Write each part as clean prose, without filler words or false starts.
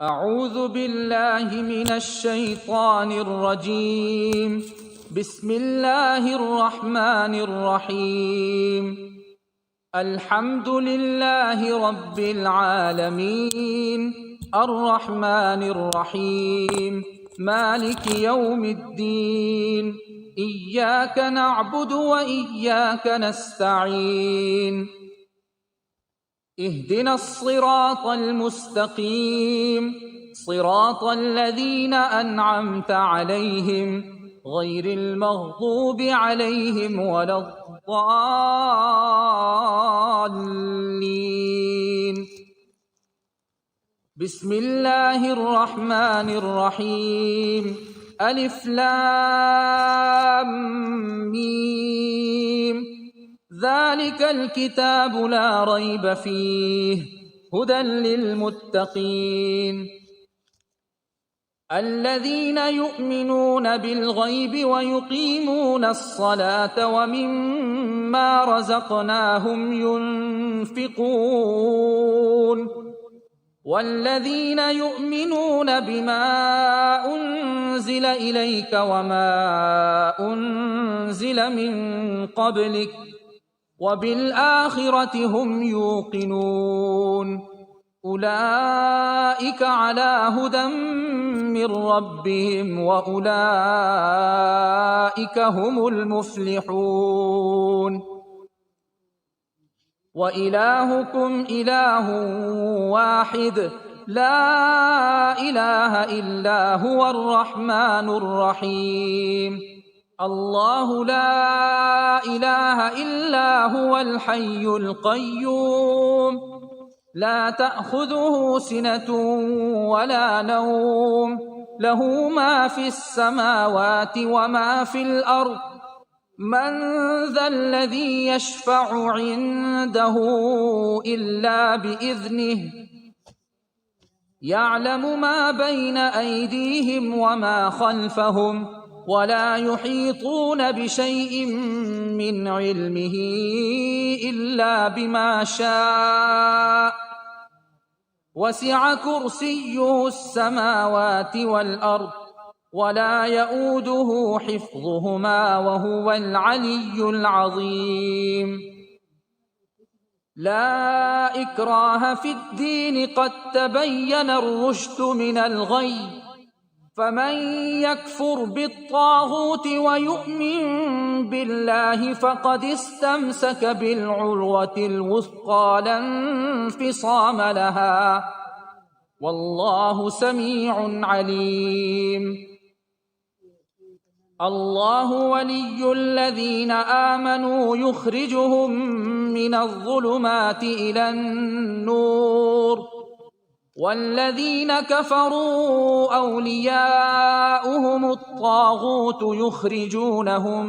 أعوذ بالله من الشيطان الرجيم. بسم الله الرحمن الرحيم. الحمد لله رب العالمين الرحمن الرحيم مالك يوم الدين. إياك نعبد وإياك نستعين. اهدنا الصراط المستقيم صراط الذين أنعمت عليهم غير المغضوب عليهم ولا الضالين. بسم الله الرحمن الرحيم. ألف لام ميم. ذلك الكتاب لا ريب فيه هدى للمتقين الذين يؤمنون بالغيب ويقيمون الصلاة ومما رزقناهم ينفقون والذين يؤمنون بما أنزل إليك وما أنزل من قبلك وبالآخرة هم يوقنون. أولئك على هدى من ربهم وأولئك هم المفلحون. وإلهكم إله واحد لا إله إلا هو الرحمن الرحيم. الله لا إله إلا هو الحي القيوم لا تأخذه سنة ولا نوم له ما في السماوات وما في الأرض. من ذا الذي يشفع عنده إلا بإذنه يعلم ما بين أيديهم وما خلفهم ولا يحيطون بشيء من علمه إلا بما شاء. وسع كرسيه السماوات والأرض ولا يؤوده حفظهما وهو العلي العظيم. لا إكراه في الدين قد تبين الرشد من الغي. فمن يكفر بالطاغوت ويؤمن بالله فقد استمسك بالعروة الوثقى لا انفصام لها والله سميع عليم. الله ولي الذين آمنوا يخرجهم من الظلمات إلى النور والذين كفروا أولياؤهم الطاغوت يخرجونهم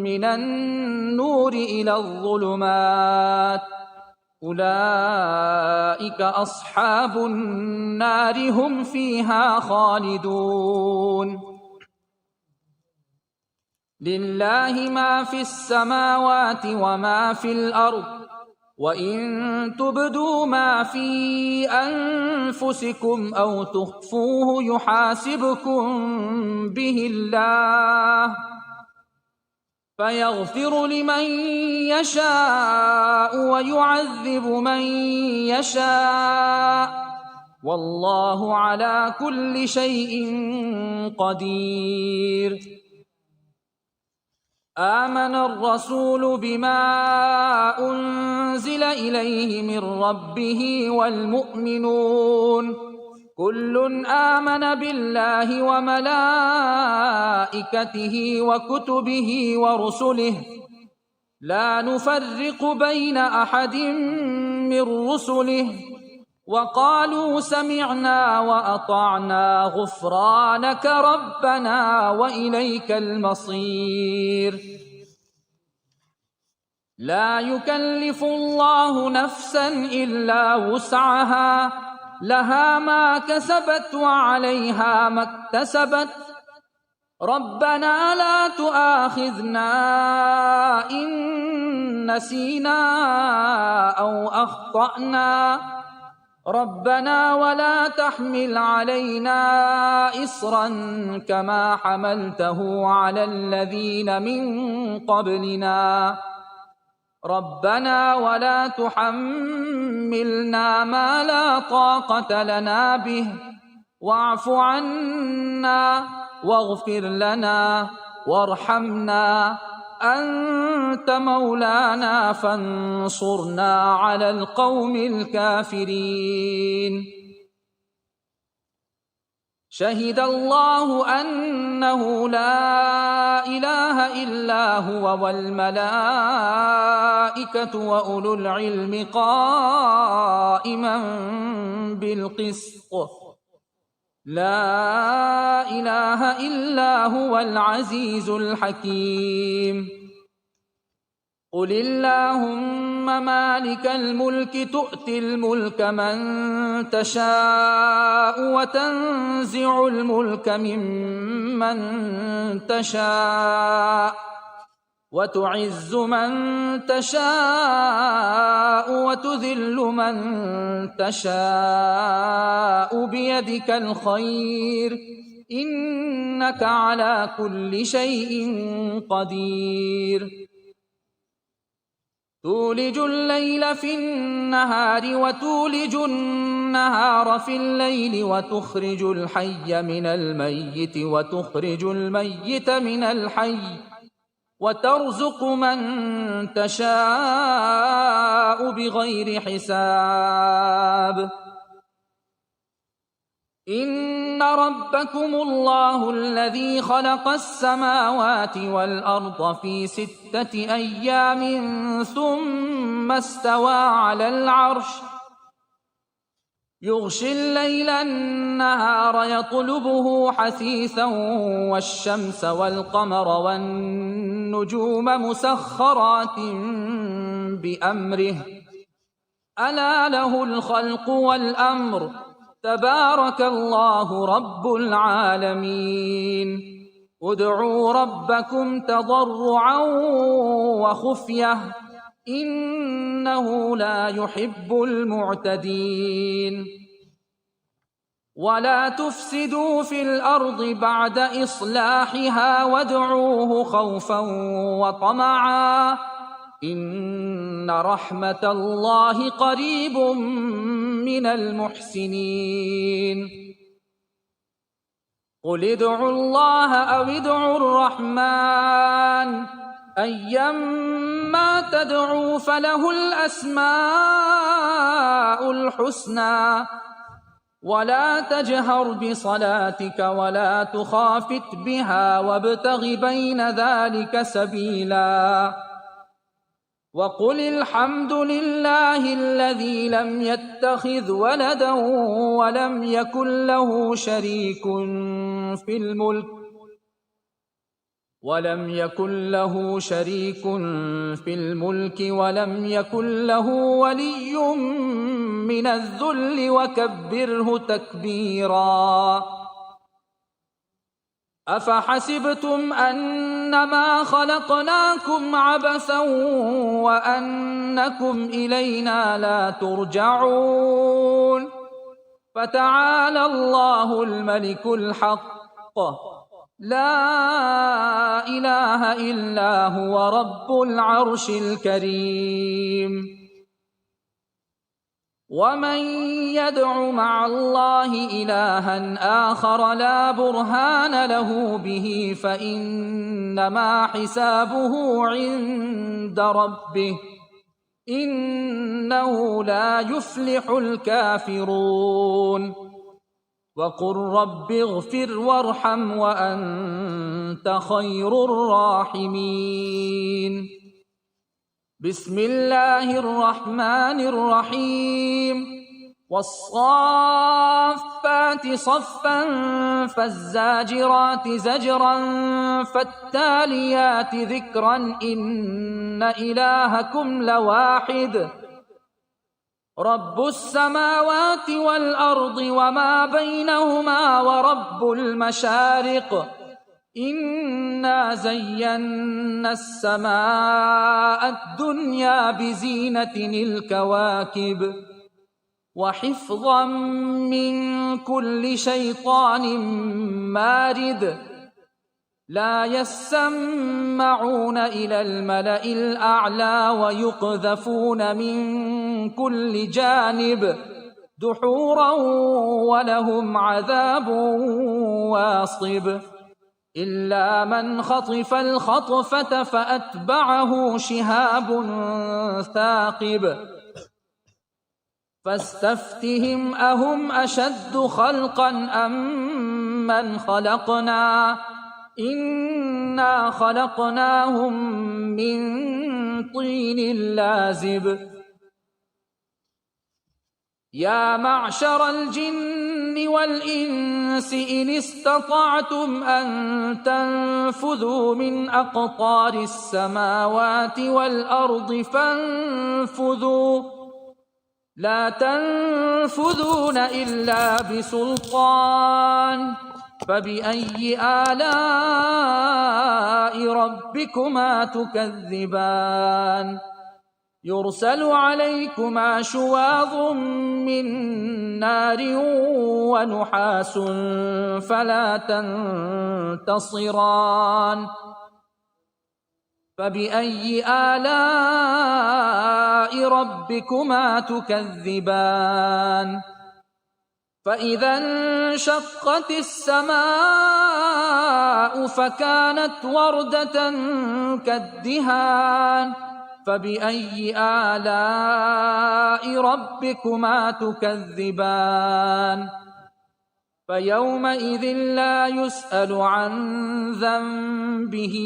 من النور إلى الظلمات. أولئك أصحاب النار هم فيها خالدون. لله ما في السماوات وما في الأرض وإن تبدوا ما في أنفسكم أو تخفوه يحاسبكم به الله فيغفر لمن يشاء ويعذب من يشاء والله على كل شيء قدير. آمن الرسول بما أنزل إليه من ربه والمؤمنون كل آمن بالله وملائكته وكتبه ورسله لا نفرق بين أحد من رسله وقالوا سمعنا وأطعنا غفرانك ربنا وإليك المصير. لا يكلف الله نفسا إلا وسعها لها ما كسبت وعليها ما اكتسبت. ربنا لا تؤاخذنا إن نسينا أو أخطأنا ربنا ولا تحمل علينا إصرا كما حملته على الذين من قبلنا ربنا ولا تحملنا ما لا طاقة لنا به واعف عنا واغفر لنا وارحمنا أنت مولانا فانصرنا على القوم الكافرين. شهد الله أنه لا إله إلا هو والملائكة وأولو العلم قائما بالقسط لا إله إلا هو العزيز الحكيم. قل اللهم مالك الملك تؤتي الملك من تشاء وتنزع الملك ممن تشاء وتعز من تشاء وتذل من تشاء بيدك الخير إنك على كل شيء قدير. تولج الليل في النهار وتولج النهار في الليل وتخرج الحي من الميت وتخرج الميت من الحي وترزق من تشاء بغير حساب. إن ربكم الله الذي خلق السماوات والأرض في 6 أيام ثم استوى على العرش يغشي الليل النهار يطلبه حثيثا والشمس والقمر والنجوم مسخرات بأمره ألا له الخلق والأمر تبارك الله رب العالمين. ادعوا ربكم تضرعا وخفية إنه لا يحب المعتدين. ولا تفسدوا في الأرض بعد إصلاحها وادعوه خوفا وطمعا إن رحمة الله قريب من المحسنين. قل ادعوا الله أو ادعوا الرحمن أيما تدعوا فله الأسماء الحسنى ولا تجهر بصلاتك ولا تخافت بها وابتغ بين ذلك سبيلا. وقل الحمد لله الذي لم يتخذ ولدا ولم يكن له شريك في الملك ولم يكن له ولي من الذل وكبره تكبيرا. أفحسبتم أنما خلقناكم عبثا وأنكم إلينا لا ترجعون فتعالى الله الملك الحق لا إله إلا هو رب العرش الكريم. ومن يدع مع الله إلها آخر لا برهان له به فإنما حسابه عند ربه إنه لا يفلح الكافرون. وقل رب اغفر وارحم وأنت خير الراحمين. بسم الله الرحمن الرحيم. والصافات صفا فالزاجرات زجرا فالتاليات ذكرا إن إلهكم لواحد رب السماوات والأرض وما بينهما ورب المشارق إنا زينا السماء الدنيا بزينة الكواكب وحفظا من كل شيطان مارد لا يسمعون إلى الملأ الأعلى ويقذفون من كل جانب دحورا ولهم عذاب واصب إلا من خطف الخطفة فأتبعه شهاب ثاقب فاستفتهم أهم أشد خلقا أم من خلقنا إنا خلقناهم من طين لازب يا معشر الجن والإنس إن استطعتم أن تنفذوا من أقطار السماوات والأرض فانفذوا لا تنفذون إلا بسلطان فبأي آلاء ربكما تكذبان يرسل عليكما شواظ من نار ونحاس فلا تنتصران فبأي آلاء ربكما تكذبان فإذا انشقت السماء فكانت وردة كالدهان فبأي آلاء ربكما تكذبان فيومئذ لا يسأل عن ذنبه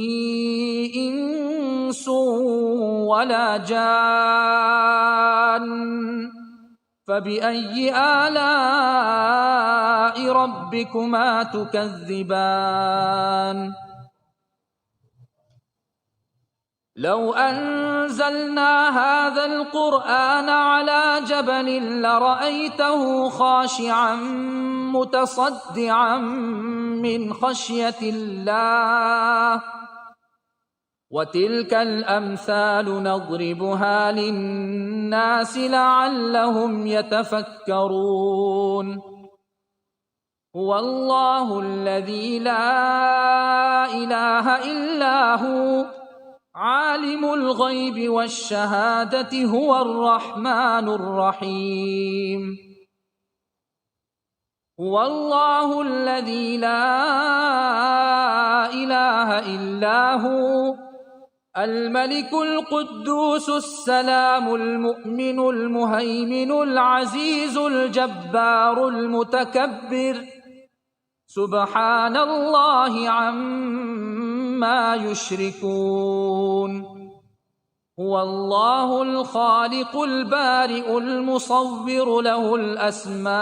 إنس ولا جان فبأي آلاء ربكما تكذبان لو أنزلنا هذا القرآن على جبل لرأيته خاشعا متصدعا من خشية الله وتلك الأمثال نضربها للناس لعلهم يتفكرون هو الله الذي لا إله إلا هو عالم الغيب والشهادة هو الرحمن الرحيم هو الله الذي لا إله إلا هو الملك القدوس السلام المؤمن المهيمن العزيز الجبار المتكبر سبحان الله عما يشركون هو الله الخالق البارئ المصور له الأسماء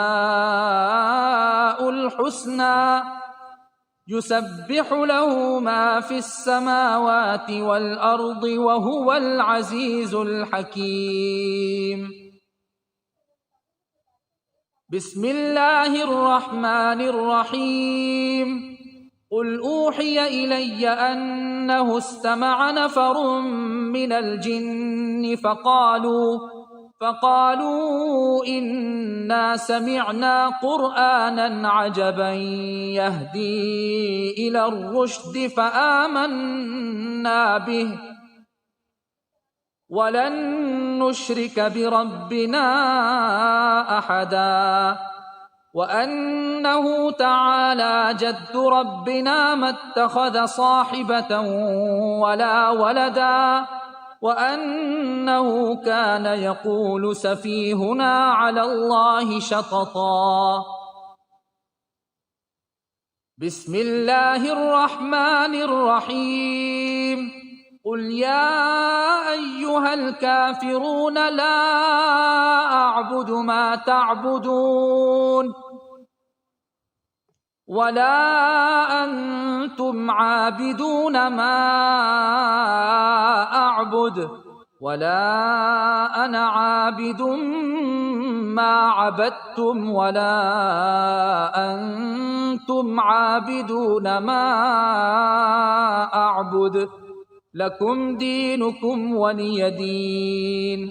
الحسنى يسبح له ما في السماوات والأرض وهو العزيز الحكيم بسم الله الرحمن الرحيم قل أوحي إلي أنه استمع نفر من الجن فقالوا إنا سمعنا قرآنا عجبا يهدي إلى الرشد فآمنا به ولن نشرك بربنا أحدا وأنه تعالى جد ربنا ما اتخذ صاحبة ولا ولدا وأنه كان يقول سفيهنا على الله شططا بسم الله الرحمن الرحيم قل يا أيها الكافرون لا أعبد ما تعبدون ولا أنتم عابدون ما أعبد ولا أنا عابد ما عبدتم ولا أنتم عابدون ما أعبد لكم دينكم ولي دين